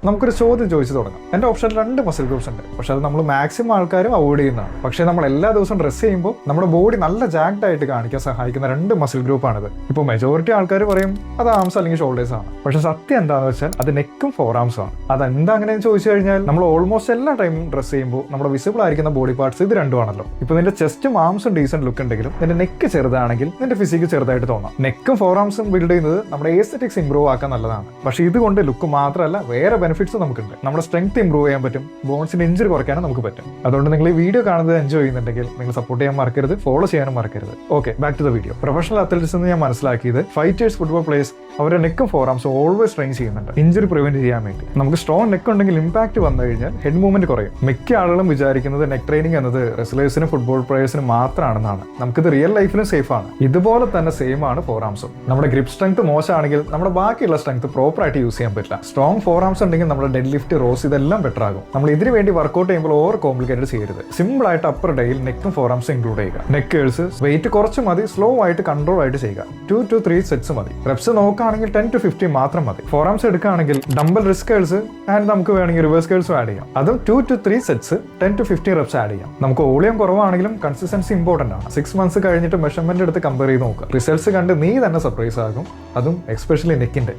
നമുക്കൊരു ചോദ്യം ചോദിച്ചു തുടങ്ങാം. എൻ്റെ ഓപ്ഷൻ 2 മസിൽ ഗ്രൂപ്പ്സ് ഉണ്ട്, പക്ഷെ അത് നമ്മൾ മാക്സിമം ആൾക്കാരും അവോയ്ഡ് ചെയ്യുന്നതാണ്. പക്ഷേ നമ്മൾ എല്ലാ ദിവസവും ഡ്രസ് ചെയ്യുമ്പോൾ നമ്മുടെ ബോഡി നല്ല ജാക്ഡ് ആയിട്ട് കാണിക്കാൻ സഹായിക്കുന്ന 2 മസിൽ ഗ്രൂപ്പാണിത്. ഇപ്പോൾ മെജോറിറ്റി ആൾക്കാർ പറയും അത് ആംസ് അല്ലെങ്കിൽ ഷോൾഡേഴ്സ് ആണ്. പക്ഷെ സത്യം എന്താണെന്ന് വെച്ചാൽ അത് നെക്കും ഫോർ ആംസും ആണ്. അതെന്താ അങ്ങനെയെന്ന് ചോദിച്ചു കഴിഞ്ഞാൽ നമ്മൾ ഓൾമോസ്റ്റ് എല്ലാ ടൈമും ഡ്രസ് ചെയ്യുമ്പോൾ നമ്മുടെ വിസിബിൾ ആയിരിക്കുന്ന ബോഡി പാർട്സ് ഇത് രണ്ടുമാണല്ലോ. ഇപ്പോൾ നിന്റെ ചെസ്റ്റും ആംസും ഡീസന്റ് ലുക്ക് ഉണ്ടെങ്കിലും നിന്റെ നെക്ക് ചെറുതാണെങ്കിൽ നിന്റെ ഫിസിക്ക് ചെറുതായിട്ട് തോന്നാം. നെക്കും ഫോർ ആംസും ബിൽഡ് ചെയ്യുന്നത് നമ്മുടെ എസ്തെറ്റിക്സ് ഇംപ്രൂവ് ആക്കാൻ നല്ലതാണ്. പക്ഷേ ഇതുകൊണ്ട് ലുക്ക് മാത്രമല്ല വേറെ ബെനിഫിറ്റ്സ് നമുക്കുണ്ട്. നമ്മുടെ സ്ട്രെങ്ത് ഇംപ്രൂവ് ചെയ്യാൻ പറ്റും, ബോൺസിന്റെ ഇഞ്ചുറി കുറയ്ക്കാനും നമുക്ക് പറ്റും. അതുകൊണ്ട് നിങ്ങൾ ഈ വീഡിയോ കാണുന്നത് എൻജോയ് ചെയ്യുന്നുണ്ടെങ്കിൽ നിങ്ങൾ സപ്പോർട്ട് ചെയ്യാൻ മറക്കരുത്, ഫോളോ ചെയ്യാനും മറക്കരുത്. Okay, back to the video. Professional athletes എന്ന് ഞാൻ മനസ്സിലാക്കിയത് ഫൈറ്റേഴ്സ്, ഫുട്ബോൾ പ്ലേയേഴ്സ് അവരുടെ നെക്കും ഫോർ ആംസും ഓൾവേസ് ട്രെയിൻ ചെയ്യുന്നുണ്ട് ഇഞ്ചുറി പ്രിവെന്റ് ചെയ്യാൻ വേണ്ടി. നമുക്ക് സ്ട്രോങ് നെക്ക് ഉണ്ടെങ്കിൽ ഇമ്പാക്ട് വന്നു കഴിഞ്ഞാൽ ഹെഡ് മൂവ്മെന്റ് കുറയും. മിക്ക ആളുകളും വിചാരിക്കുന്നത് നെക്ക് ട്രെയിനിങ് എന്നത് റെസ്ലേഴ്സിനും ഫുട്ബോൾ പ്ലേയേഴ്സിനും മാത്രമാണെന്നാണ്. നമുക്കിത് റിയൽ ലൈഫിലും സേഫ് ആണ്. ഇതുപോലെ തന്നെ സെയിം ആണ് ഫോർ ആംസും. നമ്മുടെ ഗ്രിപ്പ് സ്ട്രെങ്ത് മോശമാണെങ്കിൽ നമ്മുടെ ബാക്കിയുള്ള സ്ട്രെങ്ത് പ്രോപ്പർ ആയിട്ട് യൂസ് ചെയ്യാൻ പറ്റില്ല. സ്ട്രോങ് ഫോർ ആംസ് ഉണ്ടെങ്കിൽ നമ്മുടെ ഡെഡ് ലിഫ്റ്റ്, റോസ് ഇതെല്ലാം ബെറ്റർ ആകും. നമ്മൾ ഇതിന് വേണ്ടി വർക്കൗട്ട് ചെയ്യുമ്പോൾ ഓവർ കോംപ്ലിക്കേറ്റഡ് ചെയ്യരുത്. സിമ്പിൾ ആയിട്ട് അപ്പർ ഡേയിൽ നെക്കും ഫോർ ആംസും ഇൻക്ലൂഡ് ചെയ്യുക. നെക്ക് കേഴ്സ് വെയിറ്റ് കുറച്ച് മതി, സ്ലോ ആയിട്ട് കൺട്രോൾ ആയിട്ട് ചെയ്യുക. 2 to 3 സെറ്റ്സ് മതി. റെപ്സ് നോക്കുകയാണെങ്കിൽ 10 to 15 മാത്രം മതി. ഫോർ ആംസ് എടുക്കുകയാണെങ്കിൽ ഡംബൽ റിസ്ക് കേഴ്സ് ആൻഡ് നമുക്ക് വേണമെങ്കിൽ റിവേഴ്സ് കേഴ്സും ആഡ് ചെയ്യാം. അതും 2 to 3 sets 10 to 15 reps add ചെയ്യാം. നമുക്ക് വോളിയം കുറവാണെങ്കിലും കൺസിസ്റ്റൻസി ഇമ്പോർട്ടന്റ് ആണ്. 6 months കഴിഞ്ഞിട്ട് മെഷർമെന്റ് എടുത്ത് കമ്പയർ ചെയ്ത് നോക്കുക. റിസൾട്ട്സ് കണ്ട് നീ തന്നെ സർപ്രൈസ് ആകും. അതും എക്സ്പെഷ്യലി നെക്കിന്റെ.